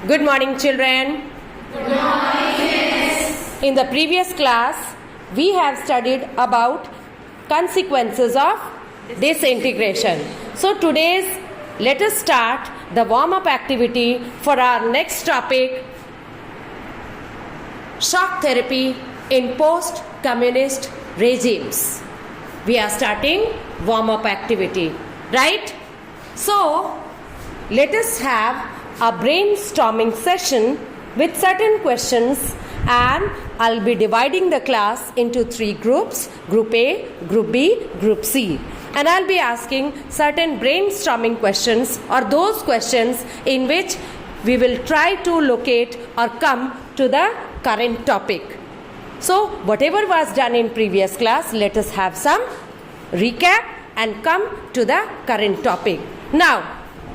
Good morning, children. Good morning, Miss. In the previous class, we have studied about consequences of disintegration. So let us start the warm-up activity for our next topic, shock therapy in post-communist regimes. We are starting warm-up activity, right? So, let us have a brainstorming session with certain questions, and I'll be dividing the class into 3 groups, Group A, Group B, Group C. And I'll be asking certain brainstorming questions, or those questions in which we will try to locate or come to the current topic. So, whatever was done in previous class, let us have some recap and come to the current topic. Now,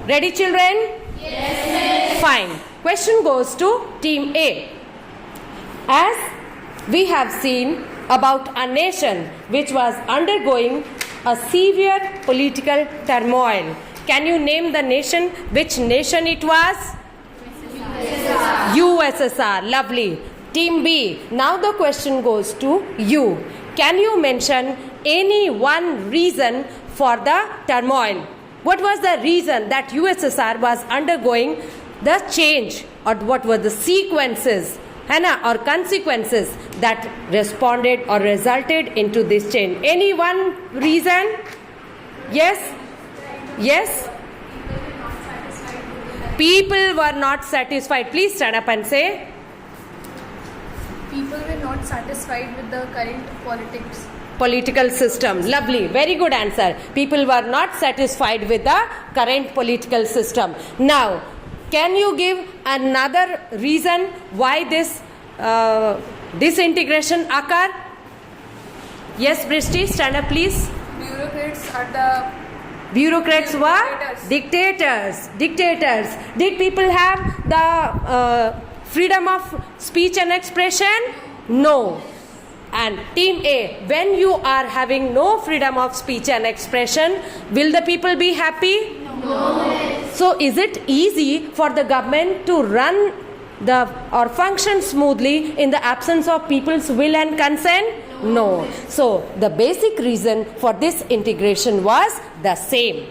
ready, children? Yes, Miss. Fine. Question goes to Team A. As we have seen about a nation which was undergoing a severe political turmoil. Can you name the nation? Which nation it was? USSR. Lovely. Team B. Now the question goes to you. Can you mention any one reason for the turmoil? What was the reason that USSR was undergoing the change, or what were the sequences or consequences that responded or resulted into this change? Any one reason? Yes? Yes? People were not satisfied. Please stand up and say. People were not satisfied with the current Political system. Lovely. Very good answer. People were not satisfied with the current political system. Now, can you give another reason why this disintegration occurred? Yes, Brishti, stand up please. Bureaucrats were dictators. Did people have the freedom of speech and expression? No. And Team A, when you are having no freedom of speech and expression, will the people be happy? No. So is it easy for the government to run or function smoothly in the absence of people's will and consent? No. So the basic reason for this integration was the same.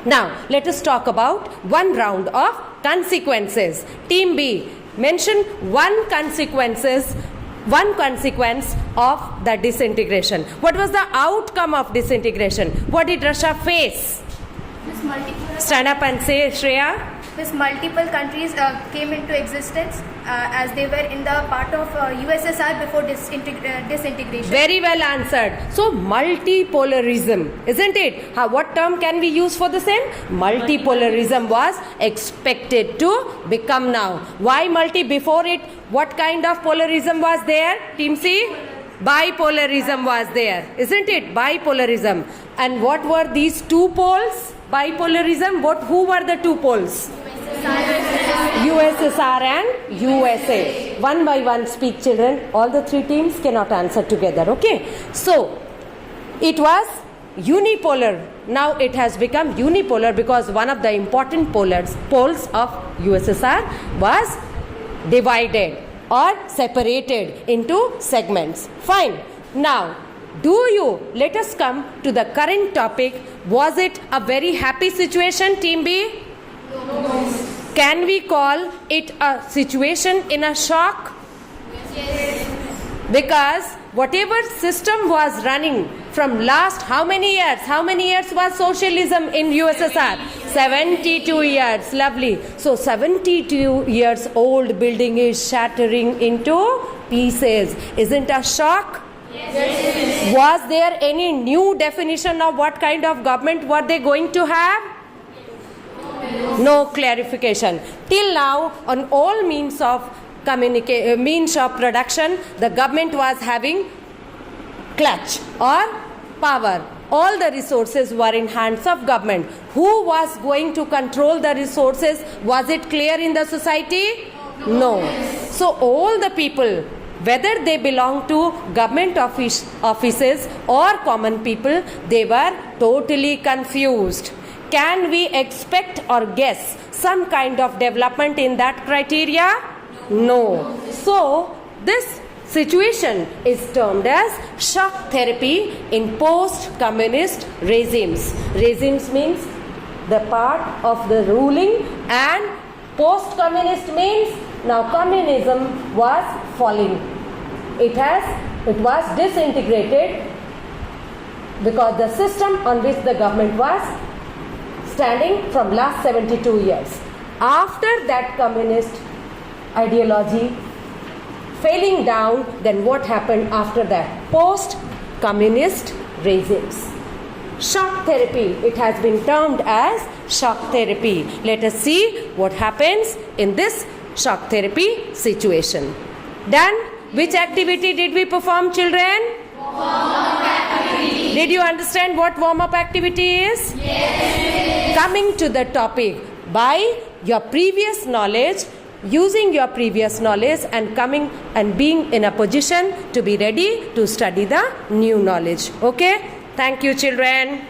Now let us talk about one round of consequences. Team B, mention one consequence of the disintegration. What was the outcome of disintegration? What did Russia face? Stand up and say, Shreya. Multiple countries came into existence as they were in the part of USSR before disintegration. Very well answered. So multipolarism, isn't it? What term can we use for the same? Multipolarism was expected to become now. Why multi? Before it, what kind of polarism was there? Team C? Bipolarism was there, isn't it? Bipolarism. And what were these 2 poles? Bipolarism. Who were the 2 poles? USSR and USA. One by one speak, children. All the 3 teams cannot answer together. Okay. So it was unipolar. Now it has become unipolar because one of the important poles of USSR was divided or separated into segments. Fine. Now, let us come to the current topic. Was it a very happy situation, Team B? No. Can we call it a situation in a shock? Yes. Because whatever system was running from last how many years? How many years was socialism in USSR? 72 years. Lovely. So 72 years old building is shattering into pieces. Isn't a shock? Yes. Was there any new definition of what kind of government were they going to have? No clarification. Till now, on all means of production, the government was having clutch or power. All the resources were in hands of government. Who was going to control the resources? Was it clear in the society? No. So all the people, whether they belong to government offices or common people, they were totally confused. can we expect or guess some kind of development in that criteria? No. So, this situation is termed as shock therapy in post-communist regimes. Regimes means the part of the ruling, and post-communist means now communism was falling. It was disintegrated because the system on which the government was standing from last 72 years. After that communist ideology failing down, then what happened after that? Post-communist regimes. Shock therapy, it has been termed as shock therapy. Let us see what happens in this shock therapy situation. Then, which activity did we perform, children? Warm-up activity. Did you understand what warm-up activity is? Yes. Coming to the topic by your previous knowledge, using your previous knowledge and coming and being in a position to be ready to study the new knowledge. Okay? Thank you, children.